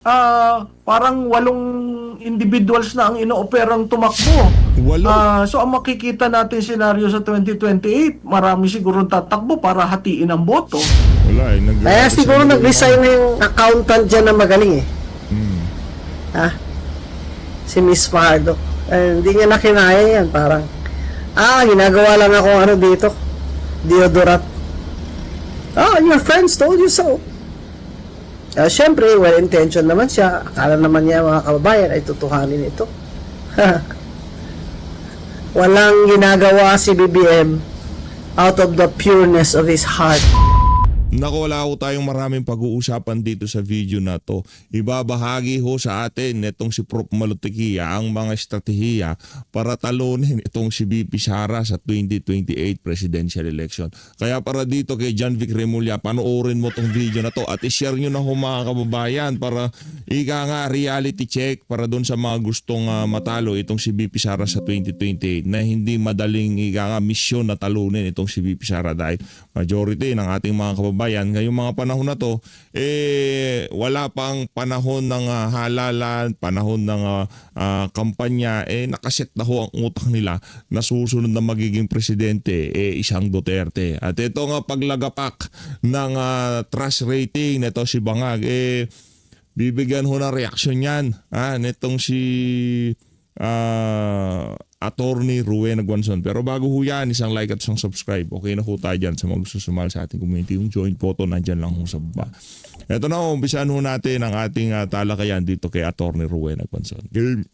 Parang 8 individuals na ang inooperang tumakbo. Walo. So ang makikita natin senaryo sa 2028, marami siguro tatakbo para hatiin ang boto. Wala eh. Kaya siguro nag-resign na yung accountant dyan na magaling eh. Hmm. Ha? Si Miss Fajardo. Hindi niya na kinaya yan. Parang, ginagawa lang ako ano dito. Deodorant. Your friends told you so. Siyempre, well-intentioned naman siya. Akala naman niya mga kababayan ay tutuhanin ito. Walang ginagawa si BBM out of the pureness of his heart. Naku, wala ho tayong maraming pag-uusapan dito sa video na to. Ibabahagi ho sa atin netong si Prof. Malutikia ang mga estratehiya para talunin itong si VP Sara sa 2028 presidential election. Kaya para dito kay John Vic Remulla, panoorin mo tong video na to at i-share nyo na ho mga kababayan para ika nga reality check para doon sa mga gustong matalo itong si VP Sara sa 2028 na hindi madaling ika nga misyon na talunin itong si VP Sara dahil majority ng ating mga kababayan ngayong mga panahon na to wala pang panahon ng halalan, panahon ng kampanya, nakaset na ho ang utak nila na susunod na magiging presidente isang Duterte. At ito nga paglagapak ng trust rating nito si Bangag bibigyan ho ng reaksyon yan nitong si Attorney Rowena Guanzon. Pero bago ho yan, isang like at isang subscribe. Okay na ho tayo dyan sa mga gusto sumali sa ating community. Yung join photo, nandyan lang ho sa baba. Ito na ho, umpisahan ho natin ang ating talakayan dito kay Attorney Rowena Guanzon. Game.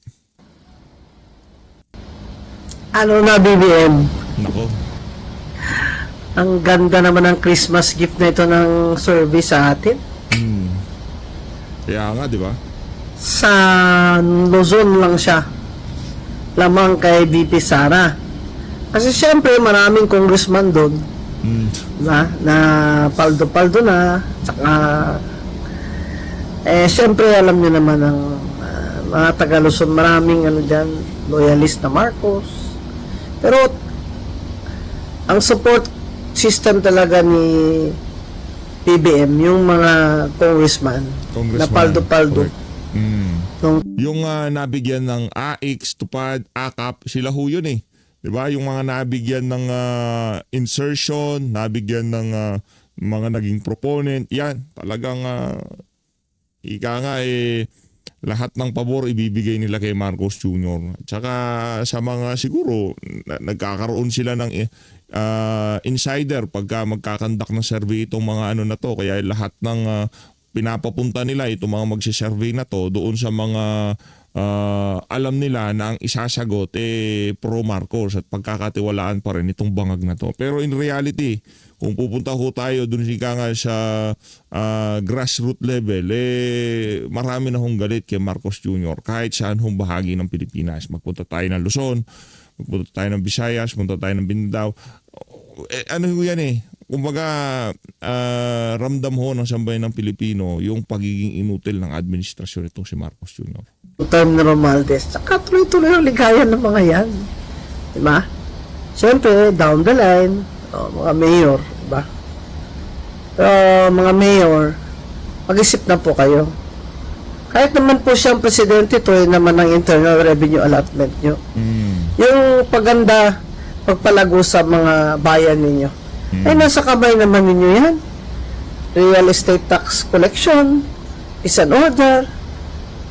Ano na, BBM? Nako. Ang ganda naman ng Christmas gift na ito ng service sa atin. Kaya nga, di ba? Sa Luzon lang siya. Lamang kay VP Sara. Kasi syempre maraming congressman doon. Na paldo-paldo na. Tsaka syempre alam niyo naman ang mga taga Luzon, maraming dyan, loyalist na Marcos. Pero ang support system talaga ni PBM, yung mga congressman. Na paldo-paldo. Yung nabigyan ng AX, Tupad, AKAP, sila ho yun eh. Diba? Yung mga nabigyan ng insertion, nabigyan ng mga naging proponent, yan, talagang ika nga lahat ng pabor ibibigay nila kay Marcos Jr. Tsaka sa mga siguro, nagkakaroon sila ng insider pagka magkakandak ng survey itong mga na to. Kaya lahat ng pinapapunta nila itong mga magsisurvey na to doon sa mga alam nila na ang isasagot pro Marcos at pagkakatiwalaan pa rin itong bangag na to. Pero in reality, kung pupunta ho tayo doon nga sa grassroots level, marami na hong galit kay Marcos Jr. kahit saan hong bahagi ng Pilipinas. Magpunta tayo ng Luzon, magpunta tayo ng Visayas, magpunta tayo ng Mindanao. Ano ho yan kumbaga ramdam ho ng sambayan ng Pilipino yung pagiging inutil ng administrasyon itong si Marcos Jr. Term na Romualdez. Saka tuloy-tuloy ang ligayan ng mga yan. Diba? Siyempre, down the line, mga mayor, diba? Mga mayor, mag-isip na po kayo. Kahit naman po siyang presidente, ito naman ang internal revenue allotment nyo. Yung paganda, pagpalago sa mga bayan ninyo. Nasa kamay naman ninyo yan. Real estate tax collection, peace and order,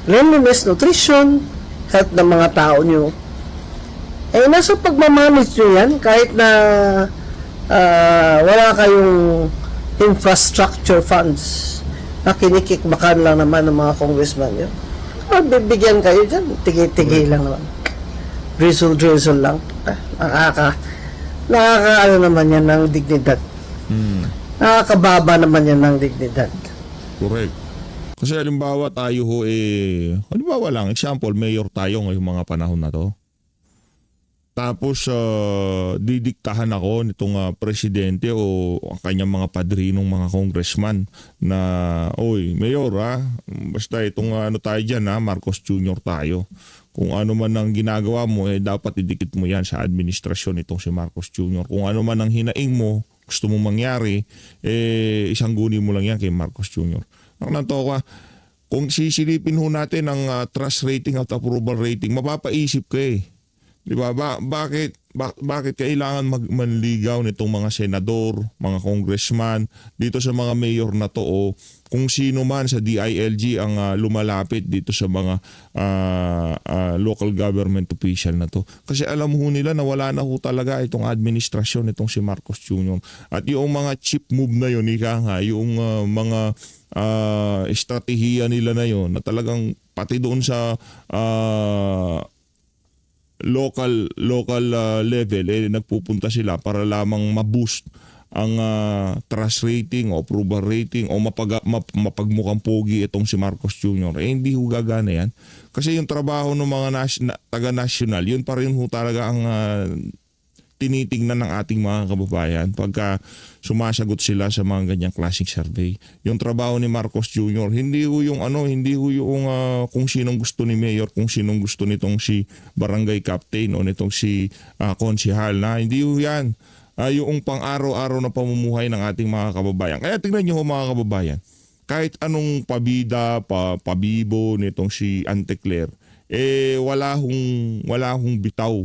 cleanliness, nutrition, health ng mga tao nyo. Nasa pagmamanage nyo yan, kahit na wala kayong infrastructure funds na kinikikbakan lang naman ng mga congressman nyo. Bibigyan kayo dyan, tigi-tigi lang naman. Drizzle lang. Nakaka naman yan ng dignidad. Nakakababa naman yan ng dignidad. Correct. Kasi halimbawa tayo ho halimbawa lang, example, mayor tayo ngayong mga panahon na to. Tapos didiktahan ako nitong presidente o ang kanyang mga padrinong mga congressman na, oy, mayor basta itong tayo dyan Marcos Jr. tayo. Kung ano man ang ginagawa mo, dapat idikit mo yan sa administrasyon itong si Marcos Jr. Kung ano man ang hinaing mo, gusto mo mangyari, isang guni mo lang yan kay Marcos Jr. Ang nanto ka, kung sisilipin ho natin ang trust rating at approval rating, mapapaisip ka eh. Di ba? Bakit kailangan manligaw nitong mga senador, mga congressman, dito sa mga mayor na to o kung sino man sa DILG ang lumalapit dito sa mga local government official na to. Kasi alam ho nila na wala na ho talaga itong administrasyon itong si Marcos Jr. At yung mga cheap move na yun, yung mga estratehiya nila na yun na talagang pati doon sa local level nagpupunta sila para lamang ma-boost ang trust rating o approval rating o mapagmukhang pogi itong si Marcos Jr. Hindi ho gagana yan. Kasi yung trabaho ng mga taga-national, yun pa rin ho talaga ang tinitingnan ng ating mga kababayan pagka sumasagot sila sa mga ganyang klaseng survey. Yung trabaho ni Marcos Jr. hindi ho yung kung sinong gusto ni mayor, kung sinong gusto nitong si barangay captain o nitong si konsehal na hindi ho yan. Yung pang-araw-araw na pamumuhay ng ating mga kababayan. Kaya tingnan niyo ho mga kababayan, kahit anong pabida, pabibo nitong si Ante Claire, wala hong bitaw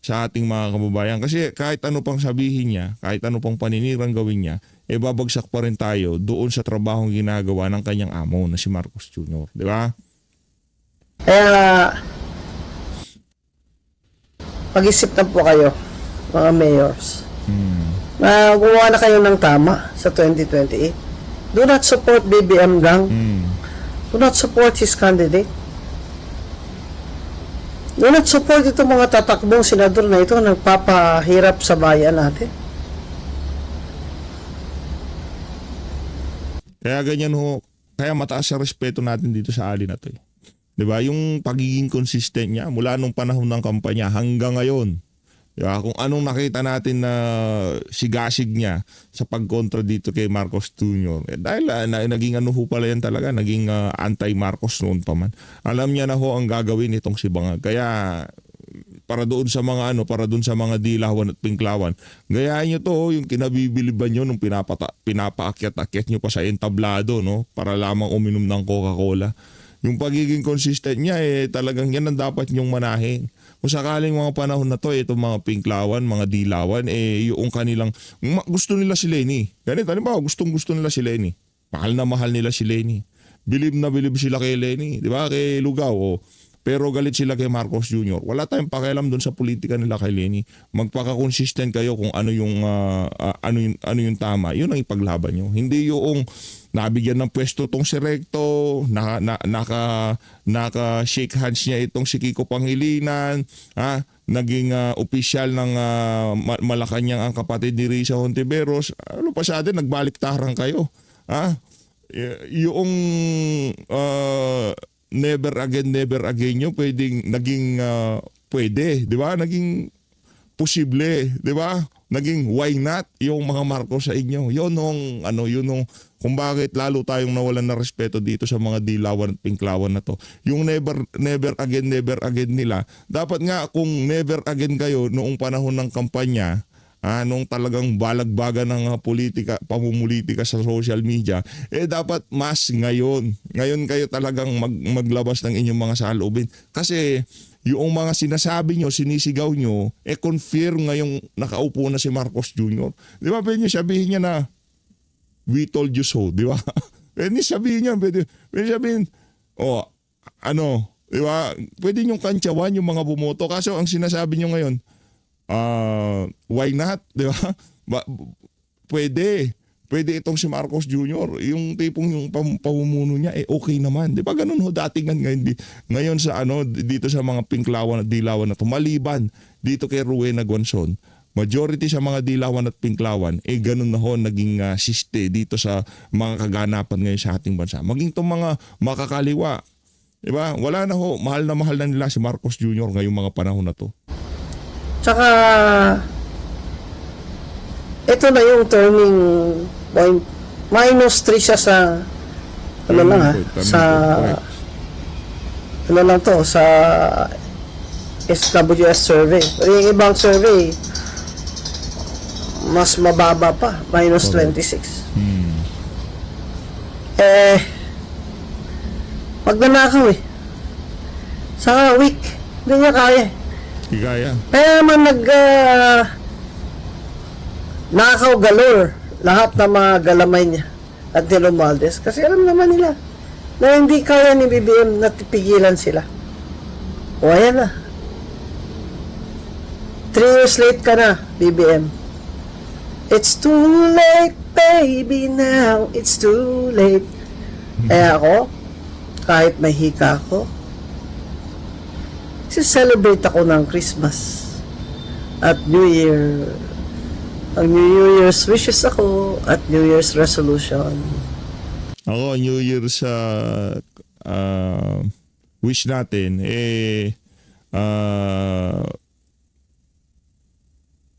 sa ating mga kababayan. Kasi kahit ano pang sabihin niya, kahit ano pang paninirang gawin niya, babagsak pa rin tayo doon sa trabahong ginagawa ng kanyang amo na si Marcos Jr. Di ba? Kaya, pag-isip na po kayo, mga mayors, na gumawa na kayo ng tama sa 2028. Do not support BBM Gang. Do not support his candidate. Do not support itong mga tatakbong senador na ito nagpapahirap sa bayan natin. Kaya ganyan ho, kaya mataas sa respeto natin dito sa ali na to. 'Di ba? Yung pagiging consistent niya mula nung panahon ng kampanya hanggang ngayon. Diba? Kung anong nakita natin na sigasig niya sa pagkontra dito kay Marcos Jr. Dahil naging ano ho pala yan talaga, naging anti-Marcos noon pa man. Alam niya na ho ang gagawin itong si Bangag. Kaya para doon sa mga dilawan at pinklawan, gayahin niyo to yung kinabibiliban niyo nung pinapaakyat-akyat niyo pa sa entablado, no? Para lamang uminom ng Coca-Cola. Yung pagiging consistent niya talagang yan ang dapat niyong manahin. Kung sakaling mga panahon na to, itong mga pinklawan, mga dilawan, yung kanilang, gusto nila si Leni. Ganito, halimbawa, gustong-gusto nila si Leni. Mahal na mahal nila si Leni. Bilib na bilib sila kay Leni, di ba? Kay Lugao. Pero galit sila kay Marcos Jr. Wala tayong pakialam doon sa politika nila kay Leni. Magpaka-consistent kayo kung ano yung tama. Yun ang ipaglaban nyo. Hindi yung nabigyan ng pwesto tong si Recto, naka-shake hands niya itong si Kiko Pangilinan, naging opisyal ng Malacanang ang kapatid ni Risa Hontiveros. Ano pa sa atin, nagbaliktaran kayo. Yung never again nyo naging pwede, di ba? Naging posible, di ba? Naging why not yung mga Marcos sa inyo. Yun kung bakit lalo tayong nawalan ng respeto dito sa mga dilawan at pinklawan na to. Yung never again nila. Dapat nga kung never again kayo noong panahon ng kampanya, nung talagang balagbaga ng pamumulitika sa social media, dapat mas ngayon. Ngayon kayo talagang maglabas ng inyong mga saloobin. Kasi yung mga sinasabi nyo, sinisigaw nyo, confirm ngayong nakaupo na si Marcos Jr. Di ba, pwede nyo sabihin niya na, we told you so, di ba? Pwede sabihin niya, pwede sabihin, di ba? Pwede nyo kantsawan yung mga bumoto. Kaso ang sinasabi nyo ngayon, why not, di ba? Pwede itong si Marcos Jr. Yung tipong yung pamumuno niya okay naman. Di ba ganun ho datingan ngayon sa dito sa mga pinklawan at dilawan na to. Maliban dito kay Rowena Guanzon, majority sa mga dilawan at pinklawan ganun na ho naging siste dito sa mga kaganapan ngayon sa ating bansa. Maging itong mga makakaliwa. Di ba? Wala na ho, mahal na nila si Marcos Jr. ngayong mga panahon na to. Tsaka, ito na yung turning point. -3 siya sa, sa SWS survey. Pero yung ibang survey, mas mababa pa, -26. Magnanakaw eh. Saka weak. Hindi niya kaya. Di kaya. Kaya naman nakaw galore lahat ng mga galamay niya at ni Romualdez. Kasi alam naman nila na hindi kaya ni BBM na tipigilan sila. O ayan na. 3 years late ka na, BBM. It's too late, baby, now. It's too late. Kaya ako, kahit may hika ako, celebrate ako ng Christmas at New Year. Ang New Year's wishes ako at New Year's resolution. Ako, New Year's wish natin,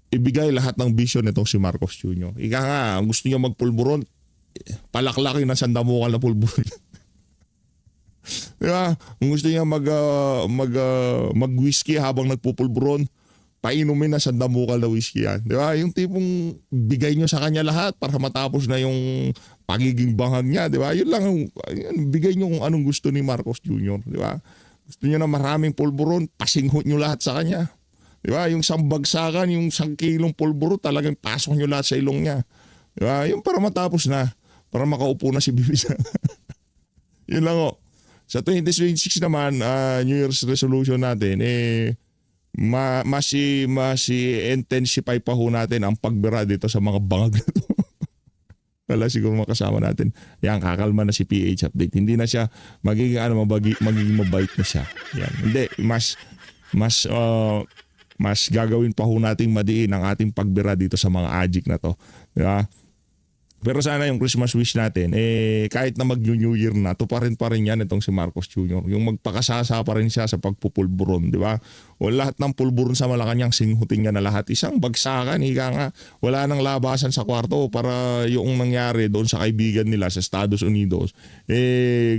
ibigay lahat ng vision nitong si Marcos Jr. Ika nga, ang gusto niya magpulburon, palaklakin ng sandamukal na pulburon. Diba? Kung gusto niya mag-whiskey habang nagpupulburon, painumin na sandamukal na whiskey yan. Diba? Yung tipong bigay niyo sa kanya lahat para matapos na yung pagiging bangag niya. Diba? Yun lang, bigay niyo kung anong gusto ni Marcos Jr. Diba? Gusto niyo na maraming pulburon, pasinghot niyo lahat sa kanya. Diba? Yung sambagsakan, yung 1 kilong pulburo, talagang pasok niyo lahat sa ilong niya. Diba? Yung para matapos na, para makaupo na si Bibi Sara. Yun lang o. Sa 2026 naman, New Year's resolution natin, mas intensify pa ho natin ang pagbira dito sa mga bangag na ito. Wala siguro makasama natin. Yan, kakalma na si PH Update. Hindi na siya magiging mabait na siya. Yan. Hindi, mas gagawin pa ho nating madiin ang ating pagbira dito sa mga addict na to. Diba? Pero sana yung Christmas wish natin, kahit na mag-New Year na, tuparin pa rin yan itong si Marcos Jr. Yung magpakasasa pa rin siya sa pagpupulburon, di ba? O lahat ng pulburon sa Malacanang, singhutin niya na lahat. Isang bagsakan, higa nga, wala nang labasan sa kwarto para yung nangyari doon sa kaibigan nila sa Estados Unidos.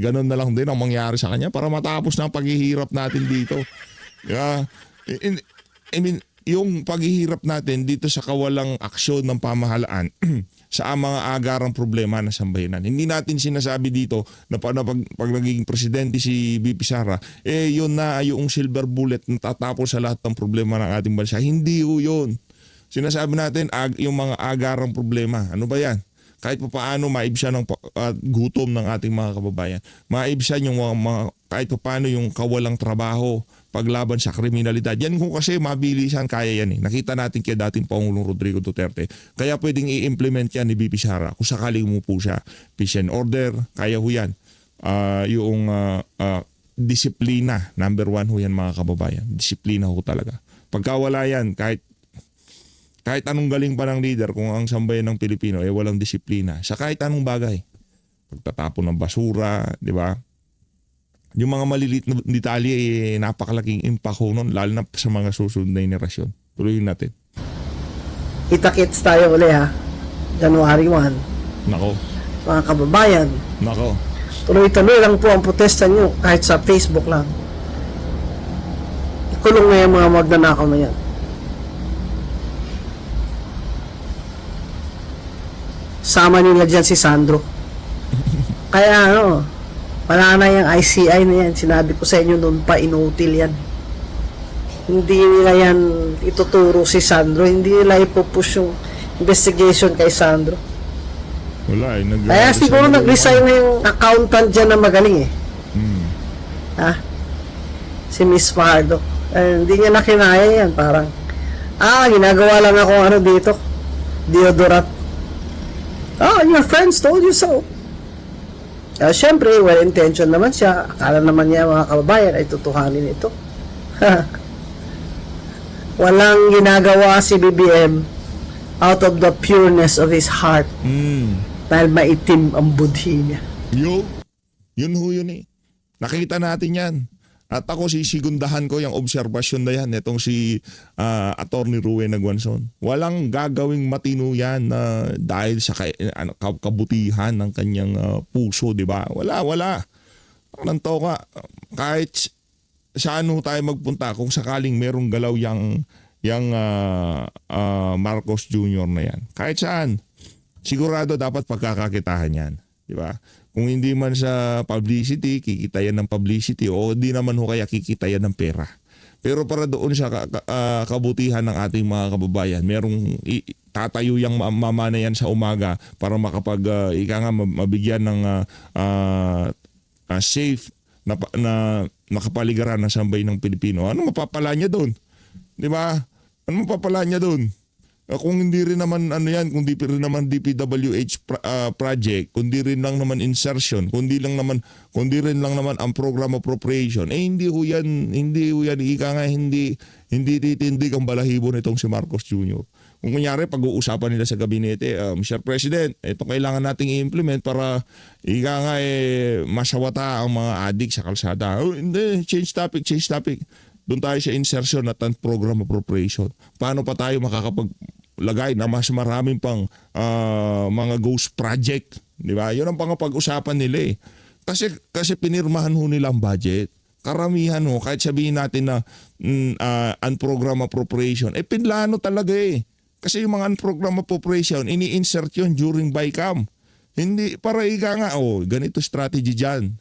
Ganun na lang din ang mangyari sa kanya para matapos na ang paghihirap natin dito. Di ba? I mean, yung paghihirap natin dito sa kawalang aksyon ng pamahalaan sa mga agarang problema na sambayanan. Hindi natin sinasabi dito na pag naging presidente si BP Sara, yun na yung silver bullet na tatapos sa lahat ng problema ng ating bansa. Hindi yun. Sinasabi natin yung mga agarang problema. Ano ba yan? Kahit pa paano maibsan ng gutom ng ating mga kababayan. Maibsan yung kahit pa paano yung kawalang trabaho, paglaban sa kriminalidad. Yan kung kasi mabilisan, kaya yan eh. Nakita natin kay dating Pangulong Rodrigo Duterte. Kaya pwedeng i-implement yan ni BP Sara kung sakaling umupo siya. Peace and order, kaya ho yan. Yung disiplina, number 1 ho yan mga kababayan. Disiplina ho talaga. Pagka wala yan, kahit anong galing pa ng leader, kung ang sambayan ng Pilipino walang disiplina sa kahit anong bagay. Pagtatapon ng basura, di ba? Yung mga maliliit na detalye, napakalaking impact ho nun, lalo na sa mga susunod na henerasyon. Tuloyin natin. Kita-kits tayo uli ha. January 1. Nako. Mga kababayan, Nako. tuloy-tuloy lang po ang protesta nyo kahit sa Facebook lang. Ikulong na yung mga magnanakaw na yan. Sama nila dyan si Sandro. Kaya wala na yung ICI na yan. Sinabi ko sa inyo noon pa, inutil yan. Hindi nila yan ituturo si Sandro. Hindi nila ipupush yung investigation kay Sandro. Wala Kaya siguro nag-resign na yung accountant dyan na magaling eh. Ha? Si Miss Fajardo. Hindi niya na kinaya yan. Parang, ginagawa lang ako dito. Deodorant. Your friends told you so. Siyempre, well-intentioned naman siya. Akala naman niya mga kababayan ay tutuhanin ito. Walang ginagawa si BBM out of the pureness of his heart. Dahil maitim ang budhi niya. Yun ho yun eh. Nakita natin yan. At ako sisigundahan ko yung obserbasyon na yan itong si Attorney Ruen Aguanzon. Walang gagawing matino yan dahil sa kabutihan ng kanyang puso, di ba? Wala. Parang toka. Kahit saan tayo magpunta kung sakaling merong galaw yung Marcos Jr. na yan. Kahit saan. Sigurado dapat pagkakakitahan yan. Di ba? Kung hindi man sa publicity, kikita yan ng publicity o hindi naman ho kaya kikita yan ng pera. Pero para doon sa kabutihan ng ating mga kababayan, merong tatayo yung mama na yan sa umaga para makapag mabigyan ng safe na makapaligiran ng sambay ng Pilipino. Ano mapapala niya doon? Di ba? Ano mapapala niya doon? Kung hindi rin naman ano yan, kung hindi rin naman DPWH project, kundi rin lang naman insertion, kundi rin lang naman ang program appropriation, hindi ho yan hindi titindig ang balahibo nitong si Marcos Jr. Kung kunyari pag-uusapan nila sa gabinete, Mr. President, ito kailangan nating i-implement para masawata ang mga adik sa kalsada. Hindi, change topic. Doon tayo sa insertion at program appropriation. Paano pa tayo makakapaglagay na mas maraming pang mga ghost project, di ba? 'Yun ang pag-usapan nila eh. Kasi pinirmahan ho nila ang budget. Karamihan ho, kahit sabihin natin na unprogram appropriation, pinlano talaga eh. Kasi yung mga unprogram appropriation, ini-insert yun during BICAM. Hindi, para ganito strategy dyan.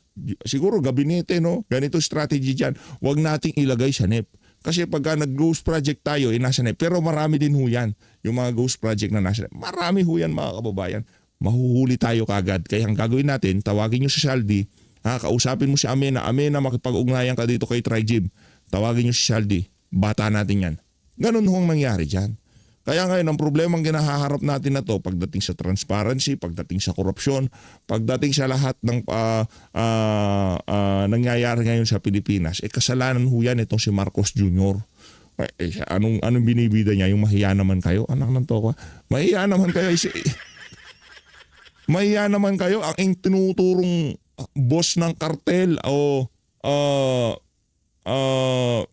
Siguro gabinete, no? Ganito strategy dyan. Huwag nating ilagay sa NEP. Kasi pagka nag-ghost project tayo, nasa NEP. Pero marami din ho yan. Yung mga ghost project na nasa NEP. Marami ho yan mga kababayan. Mahuhuli tayo kagad. Kaya ang gagawin natin, tawagin nyo si Saldi. Kausapin mo si Amena. Amena, makipag-ugnayan ka dito kay Trigib. Tawagin nyo si Saldi. Bata natin yan. Ganun ho ang nangyari dyan. Kaya ngayon, ang problemang ginahaharap natin na to pagdating sa transparency, pagdating sa korupsyon, pagdating sa lahat ng nangyayari ngayon sa Pilipinas, kasalanan ho yan itong si Marcos Jr. Anong binibida niya? Yung mahiya naman kayo? Anak ng toko. Mahiya naman kayo. Mahiya naman kayo. Ang tinuturong boss ng kartel o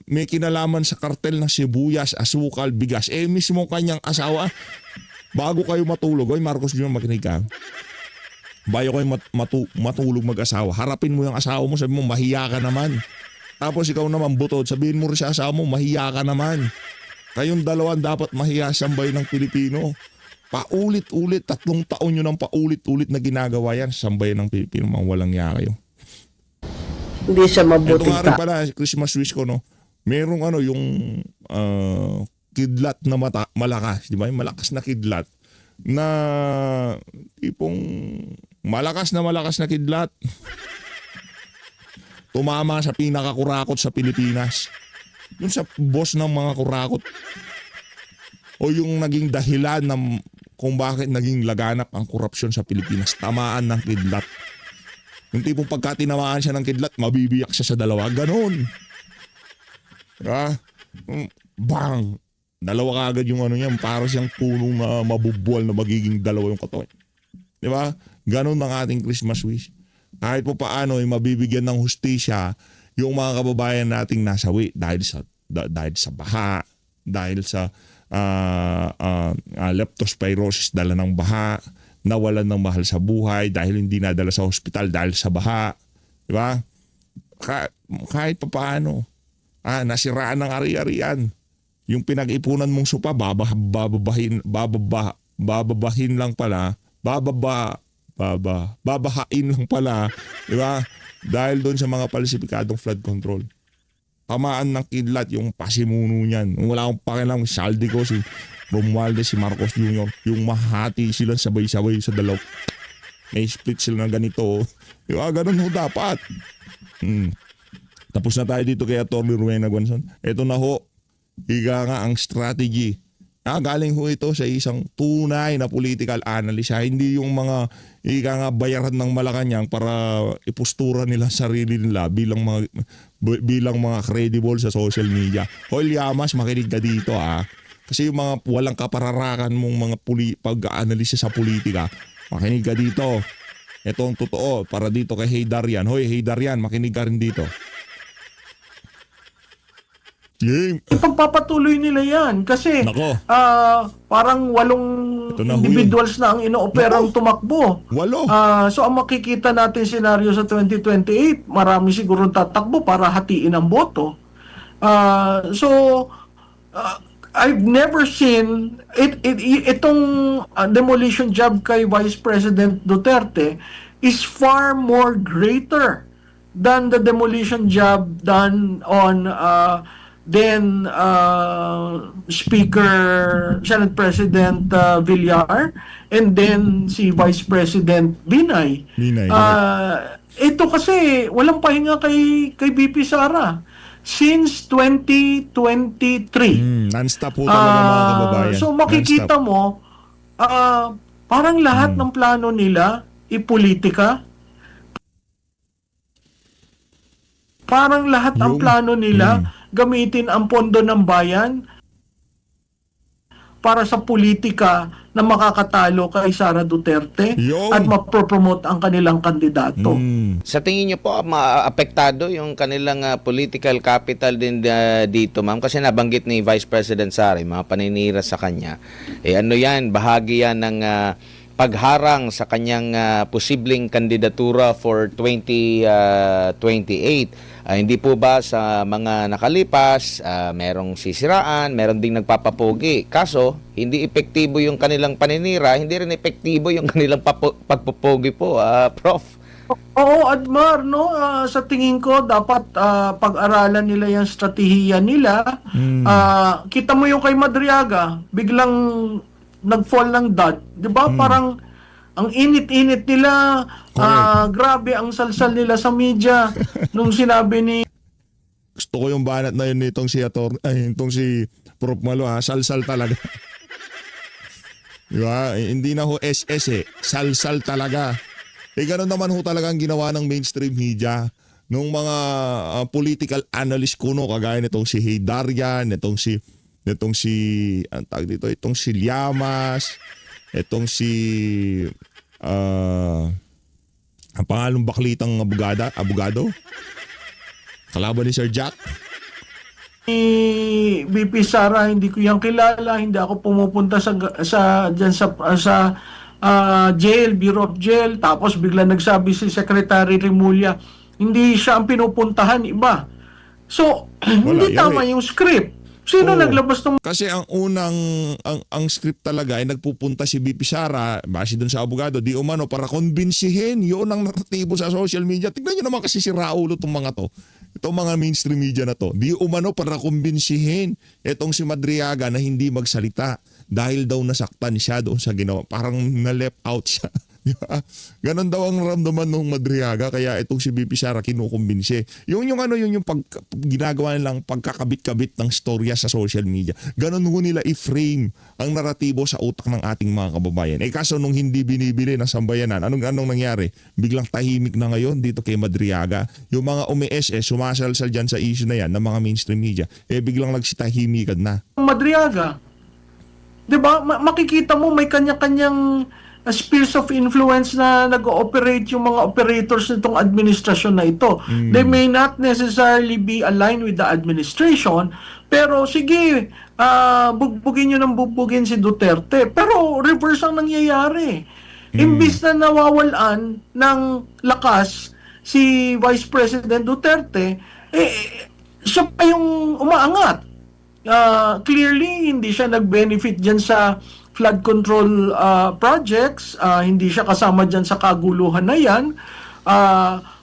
may kinalaman sa kartel ng sibuyas, asukal, bigas. Mismo kanyang asawa. Bago kayo matulog, Marcos Jr., makinig ka. Bago kayo matulog mag-asawa, harapin mo yung asawa mo, sabi mo, mahiya ka naman. Tapos ikaw naman butod, sabihin mo rin sa asawa mo, mahiya ka naman. Kayong dalawan dapat mahiya sambay ng Pilipino. Paulit-ulit, 3 taon nyo ng paulit-ulit na ginagawa yan sa sambayan ng Pilipino, mga walang hiya kayo. Hindi siya mabuting ito nga rin pala, Christmas wish ko, no? Merong yung kidlat na malakas, di ba? Yung malakas na kidlat na tipong malakas na kidlat. Tumama sa pinakakurakot sa Pilipinas. Yung sa boss ng mga kurakot. O yung naging dahilan ng kung bakit naging laganap ang korupsyon sa Pilipinas. Tamaan ng kidlat. Yung tipong pagka tinamaan siya ng kidlat, mabibiyak siya sa dalawa. Ganon. Diba? Bang! Dalawa kagad yung niyan. Para siyang punong na mabubuwal na magiging dalawa yung katawan. Diba? Ganon ang ating Christmas wish. Kahit po paano, mabibigyan ng hustisya yung mga kababayan nating nasawi dahil sa baha, dahil sa leptospirosis dala ng baha, nawalan ng mahal sa buhay dahil hindi nadala sa ospital dahil sa baha. Di ba? Kahit pa paano, nasiraan ng ari-arian. Yung pinag-ipunan mong supa, bababahin lang pala, babahain lang pala. Di ba? Dahil doon sa mga palsipikadong flood control. Tamaan ng kidlat yung pasimuno niyan. Wala akong pakialam, saldi ko si Romualdez, si Marcos Jr. Yung mahati sila sabay-sabay sa dalaw. May split sila na ganito. Yung ganun ho dapat. Tapos na tayo dito kay Atty. Rowena Guanzon. Ito na ho. Higa nga ang strategy. Galing ho ito sa isang tunay na political analyst. Hindi yung mga bayaran ng Malacanang para ipustura nila sarili nila bilang mga credible sa social media. Hoy Llamas, makinig ka dito Kasi yung mga walang kapararakan mong mga pag-analisa sa politika, makinig ka dito. Ito ang totoo para dito kay Hey Darian. Hoy, Hey Darian, makinig ka rin dito. Ipagpapatuloy nila yan kasi parang 8 individuals na ang inooperang tumakbo. 8. So ang makikita natin senaryo sa 2028, marami siguro tatakbo para hatiin ang boto. I've never seen itong demolition job kay Vice President Duterte. is far more greater than the demolition job done on then Speaker, Senate President Villar, and then si Vice President Binay. Ito kasi walang pahinga kay BP Sara since 2023. Non-stop po talaga mga kababayan. So makikita mo, parang lahat ng plano nila ipolitika. Parang lahat ng plano nila gamitin ang pondo ng bayan para sa politika na makakatalo kay Sara Duterte at mapropromote ang kanilang kandidato. Sa tingin niyo po, maapektado yung kanilang political capital din dito, ma'am? Kasi nabanggit ni Vice President Sara, mga paninira sa kanya. Ano yan, bahagi yan ng pagharang sa kanyang posibleng kandidatura for 2028. Hindi po ba sa mga nakalipas, merong sisiraan, meron ding nagpapapogi. Kaso, hindi epektibo yung kanilang paninira, hindi rin epektibo yung kanilang pagpapogi po, Prof. Oo, Admar, no? Sa tingin ko, dapat pag-aralan nila yung strategiya nila. Kita mo yung kay Madriaga, biglang nag-fall ng dot. Di ba? Parang ang init-init nila, grabe ang salsal nila sa media nung sinabi ni... Gusto ko yung banat na yun nitong si Prof. Malo, salsal talaga. Diba? Hindi na ho SS salsal talaga. Ganun naman ho talaga ang ginawa ng mainstream media. Nung mga political analyst kuno, kagaya nitong si Heydarian, itong si ang tawag dito, itong si Llamas, itong si ang pangalong baklitang abogado kalaban ni Sir Jack. BP Sara, hindi ko yan kilala, hindi ako pumupunta sa jail, Bureau of Jail, tapos bigla nagsabi si Secretary Remulla, hindi siya ang pinupuntahan, iba. So, hindi tama yung script. Sino naglabas ng... Kasi ang ang script talaga ay nagpupunta si BP Sara, base doon sa abogado, di umano para konbinsihin. Yun ang naratibo sa social media. Tignan nyo naman kasi si Raulo itong mga to. Itong mga mainstream media na to. Di umano para kumbinsihin itong si Madriaga na hindi magsalita dahil daw nasaktan siya doon sa ginawa. Parang na-left out siya. Diba? Ganon daw ang ramdaman ng Madriaga, kaya itong si BP Sara kinukumbinsi. Yung ginagawa nilang pagkakabit-kabit ng storya sa social media. Ganon ho nila i-frame ang naratibo sa utak ng ating mga kababayan. Kaso nung hindi binibili ng sambayanan, anong nangyari? Biglang tahimik na ngayon dito kay Madriaga. Yung mga umi-SS, sumasalsal dyan sa issue na yan ng mga mainstream media, biglang nagsitahimikan na. Madriaga. Diba? Makikita mo may kanya-kanyang spheres of influence na nag-ooperate yung mga operators nitong administrasyon na ito. They may not necessarily be aligned with the administration, pero sige, bugbugin nyo ng bugbugin si Duterte. Pero reverse ang nangyayari. Imbis na nawawalan ng lakas si Vice President Duterte, siya pa yung umaangat. Clearly, hindi siya nag-benefit dyan sa flood control projects, hindi siya kasama dyan sa kaguluhan na yan.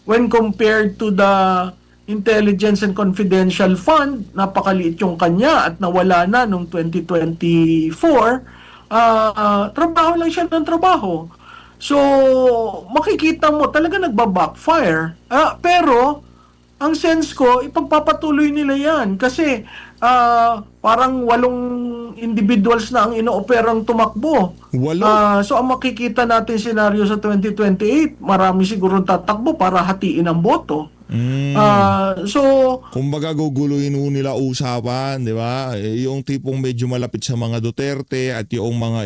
When compared to the Intelligence and Confidential Fund, napakaliit yung kanya at nawala na noong 2024. Trabaho lang siya ng trabaho. So, makikita mo talaga nagba-backfire. Pero, ang sense ko, ipagpapatuloy nila yan kasi parang 8 individuals na ang inooperang tumakbo. So ang makikita natin senaryo sa 2028, marami siguro tatakbo para hatiin ang boto. So, kumbaga guguluhin ho nila usapan, di ba? Yung tipong medyo malapit sa mga Duterte at yung mga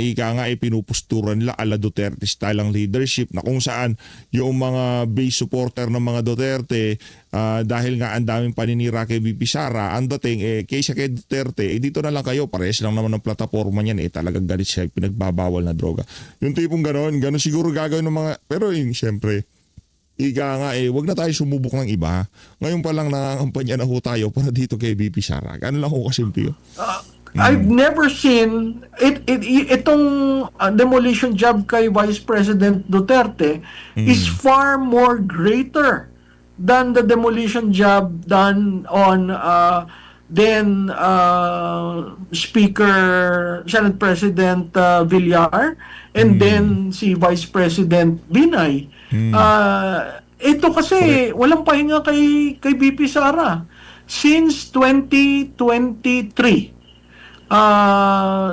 pinupusturan nila ala Duterte style ang leadership na kung saan yung mga base supporter ng mga Duterte dahil nga ang daming paninira kay BP Sara, ang dating kaysa kay Duterte, dito na lang kayo, parehas lang naman ng plataforma niyan, talagang galit siya, pinagbabawal na droga. Yung tipong ganon siguro gagawin ng mga, pero siyempre, wag na tayo sumubok ng iba. Ngayon pa lang nangangampanya na ho tayo para dito kay BP Sara. Ano lang ho kasimple yun? I've never seen itong demolition job kay Vice President Duterte is far more greater than the demolition job done on then Speaker Senate President Villar and then si Vice President Binay. Ito kasi walang pahinga kay BP Sara since 2023.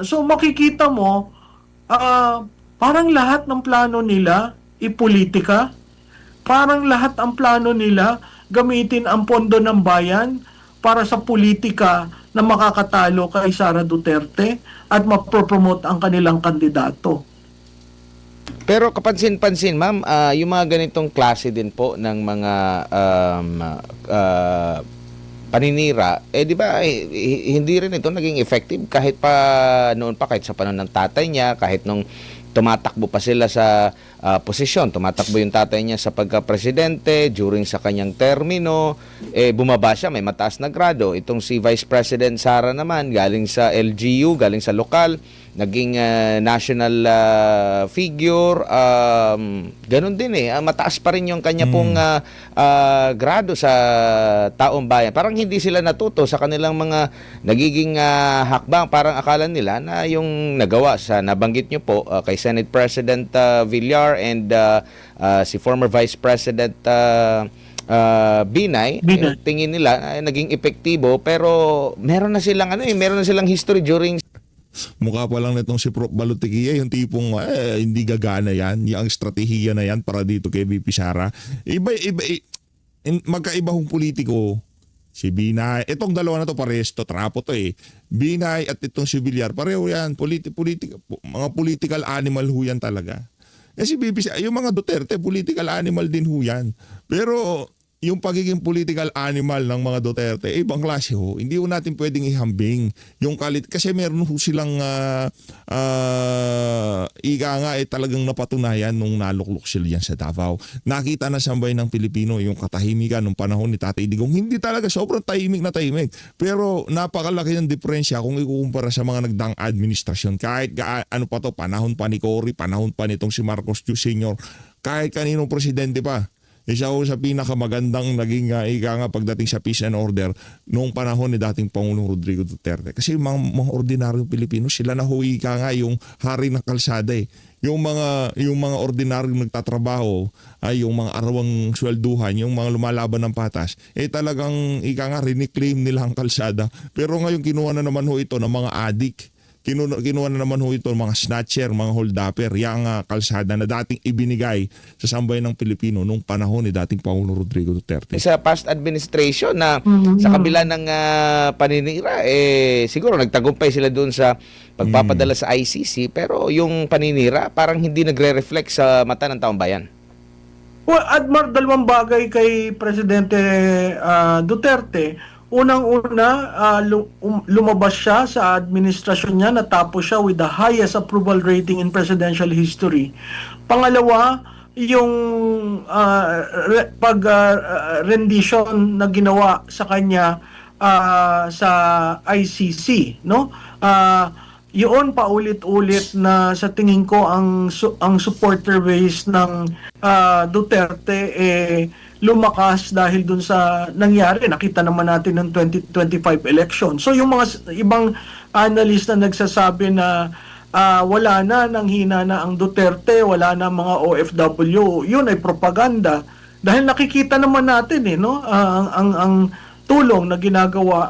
So makikita mo parang lahat ng plano nila ipolitika, parang lahat ang plano nila gamitin ang pondo ng bayan para sa politika na makakatalo kay Sara Duterte at mapropromote ang kanilang kandidato. Pero kapansin-pansin, ma'am, yung mga ganitong klase din po ng mga paninira, di ba, hindi rin ito naging effective kahit pa noon pa, kahit sa panahon ng tatay niya, kahit nung tumatakbo pa sila sa posisyon, tumatakbo yung tatay niya sa pagka-presidente, during sa kanyang termino, bumaba siya, may mataas na grado. Itong si Vice President Sara naman, galing sa LGU, galing sa lokal, naging national figure, ganun din mataas pa rin yung kanya pong grado sa taong bayan. Parang hindi sila natuto sa kanilang mga nagiging hakbang. Parang akala nila na yung nagawa sa nabanggit nyo po kay Senate President Villar and si former Vice President Binay, tingin nila naging epektibo, pero meron na silang history during Mukha pa lang nitong si Prof. Balutiquia, yung tipong hindi gagana yan, yung estratehiya na yan para dito kay VP Sara. Magkaiba hong politiko, si Binay, itong dalawa na to parehas to, trapo to Binay at itong si Villar, pareho yan, mga political animal ho yan talaga. Kasi VP Sara, yung mga Duterte, political animal din ho yan. Pero yung pagiging political animal ng mga Duterte, ibang klase ho. Hindi ho natin pwedeng ihambing yung kasi meron ho silang talagang napatunayan nung naluklok sila yan sa Davao. Nakita na sambay ng Pilipino yung katahimikan nung panahon ni Tatay Digong. Hindi talaga sobrang tahimik na tahimik. Pero napakalaki ng diferensya kung ikukumpara sa mga nagdaang administrasyon. Kahit panahon pa ni Cory, panahon pa nitong si Marcos Sr., kahit kaninong presidente pa. Isa ho sa pinakamagandang naging pagdating sa peace and order noong panahon ni dating Pangulong Rodrigo Duterte. Kasi mga ordinaryong Pilipino, sila na ho yung hari ng kalsada Yung mga ordinaryong nagtatrabaho, yung mga arawang swelduhan, yung mga lumalaban ng patas, talagang reclaim nila ang kalsada. Pero ngayon kinuha na naman ho ito ng mga adik. Kinuha na naman ho ito mga snatcher, mga holdupper, yung kalsada na dating ibinigay sa sambayan ng Pilipino nung panahon ni dating Pangulong Rodrigo Duterte. Sa past administration na sa kabila ng paninira, siguro nagtagumpay sila doon sa pagpapadala sa ICC, pero yung paninira parang hindi nagre-reflect sa mata ng taong bayan. Well, Admar, dalawang bagay kay Presidente Duterte. Unang-una, lumabas siya sa administrasyon niya, natapos siya with the highest approval rating in presidential history. Pangalawa, yung rendition na ginawa sa kanya sa ICC, no? Yun paulit-ulit na sa tingin ko ang supporter base ng Duterte lumakas dahil dun sa nangyari. Nakita naman natin ng 2025 election. So yung mga ibang analyst na nagsasabi na wala na, nanghina na ang Duterte, wala na mga OFW, yun ay propaganda. Dahil nakikita naman natin no? ang tulong na ginagawa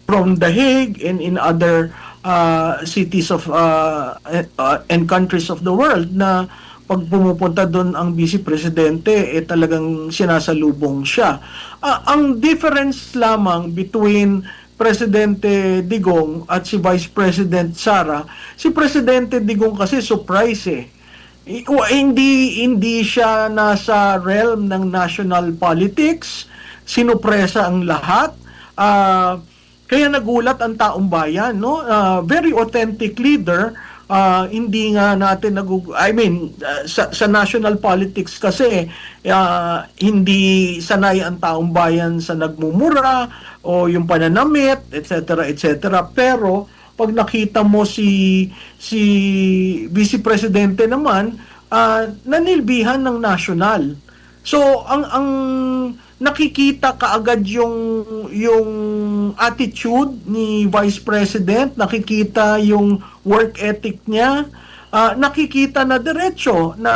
from The Hague and in other cities of and countries of the world na pag pumupunta doon ang Vice Presidente, talagang sinasalubong siya. Ang difference lamang between Presidente Digong at si Vice President Sara, si Presidente Digong kasi surprise hindi siya nasa realm ng national politics, sinupresa ang lahat, kaya nagulat ang taong bayan, no? Very authentic leader, hindi nga natin sa national politics kasi hindi sanay ang taong bayan sa nagmumura o yung pananamit, etc. etc. Pero pag nakita mo si Vice Presidente naman, nanilbihan ng national. So ang nakikita kaagad yung attitude ni Vice President, nakikita yung work ethic niya, nakikita na diretso na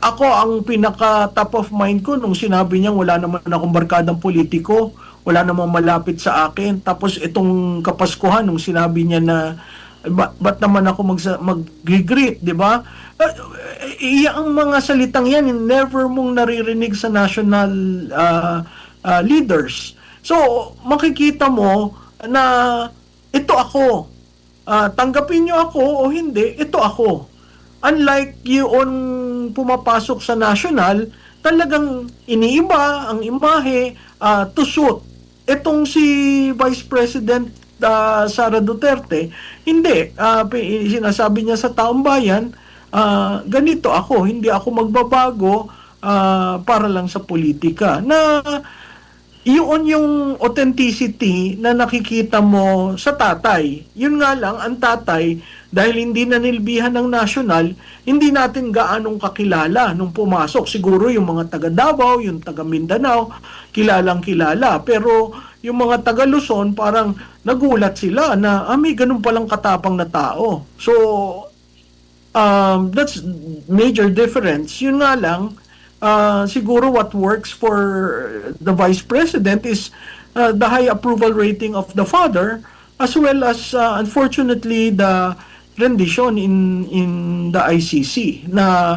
ako ang pinaka top of mind ko nung sinabi niya wala naman akong barkadang politiko, wala namang malapit sa akin. Tapos itong Kapaskuhan nung sinabi niya na ba't naman ako mag-greet, di ba? Ang mga salitang yan, never mong naririnig sa national leaders. So, makikita mo na ito ako. Tanggapin nyo ako o hindi, ito ako. Unlike yung pumapasok sa national, talagang iniiba ang imahe to suit. Itong si Vice President Sara Duterte, hindi. Sinasabi niya sa taong bayan, ganito ako, hindi ako magbabago para lang sa politika. Na yun yung authenticity na nakikita mo sa tatay. Yun nga lang, ang tatay, dahil hindi nanilbihan ng national, hindi natin gaanong kakilala nung pumasok. Siguro yung mga taga Davao, yung taga Mindanao, kilalang kilala. Pero yung mga taga Luzon, parang nagulat sila na may ganun palang katapang na tao. So, that's major difference. Yun nga lang, siguro what works for the Vice President is the high approval rating of the father, as well as unfortunately the rendition in the ICC na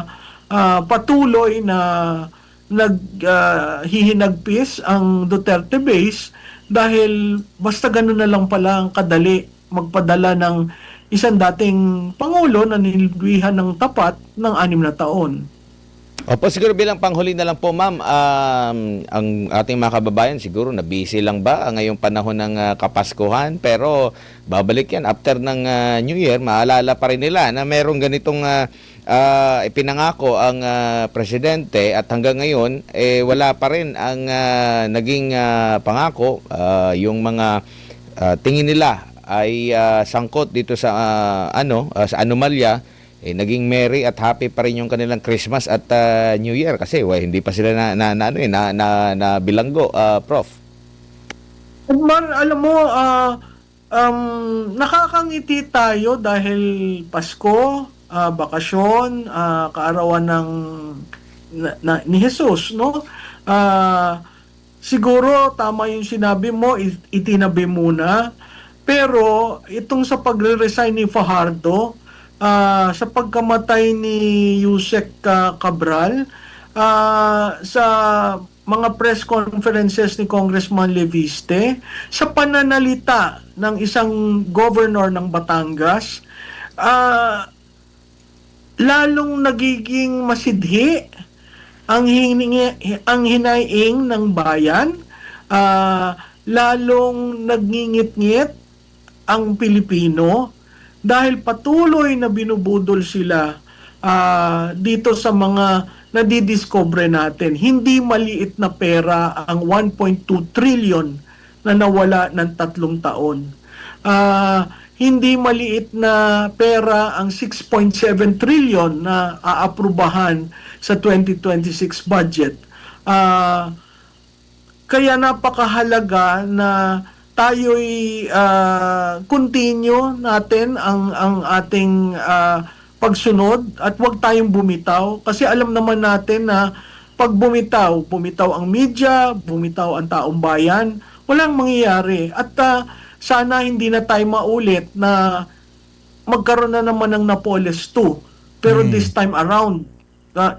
patuloy na hihinagpis ang Duterte base dahil basta gano'n na lang pala ang kadali magpadala ng isang dating Pangulo na nilbihan ng tapat ng 6 na taon. Opo, siguro bilang panghuli na lang po, ma'am, ang ating mga kababayan siguro na busy lang ba ngayong panahon ng Kapaskuhan, pero babalik yan after ng New Year, maalala pa rin nila na merong ganitong ipinangako ang presidente at hanggang ngayon wala pa rin ang naging pangako, yung mga tingin nila ay sangkot dito sa sa anomalya. Naging merry at happy pa rin yung kanilang Christmas at New Year kasi hindi pa sila na bilanggo, Prof. Alam mo, nakakangiti tayo dahil Pasko, bakasyon, kaarawan ni Jesus, no? Siguro tama yung sinabi mo, itinabi muna. Pero itong sa pagre-resign ni Fajardo, sa pagkamatay ni Yusek Cabral, sa mga press conferences ni Congressman Leviste, sa pananalita ng isang governor ng Batangas, lalong nagiging masidhi ang hinaing ng bayan, lalong nagngingit-ngit ang Pilipino dahil patuloy na binubudol sila dito sa mga nadidiscover natin. Hindi maliit na pera ang 1.2 trillion na nawala ng 3 taon. Hindi maliit na pera ang 6.7 trillion na aaprubahan sa 2026 budget. Kaya napakahalaga na tayo'y continue natin ang ating pagsunod at huwag tayong bumitaw kasi alam naman natin na pag bumitaw ang media, bumitaw ang taong bayan, walang mangyayari. At sana hindi na tayo maulit na magkaroon na naman ng Napoles 2. Pero this time around,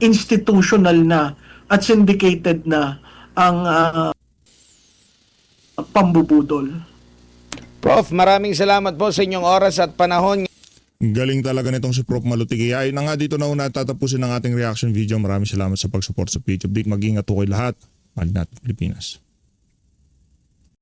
institutional na at syndicated na ang pambubudol. Prof, maraming salamat po sa inyong oras at panahon. Galing talaga nitong si Prof. Malutiki. Ay na nga dito na una tatapusin ang ating reaction video. Maraming salamat sa pag-support sa PH Update. Mag-ingat po kayo lahat. Mahal natin Pilipinas.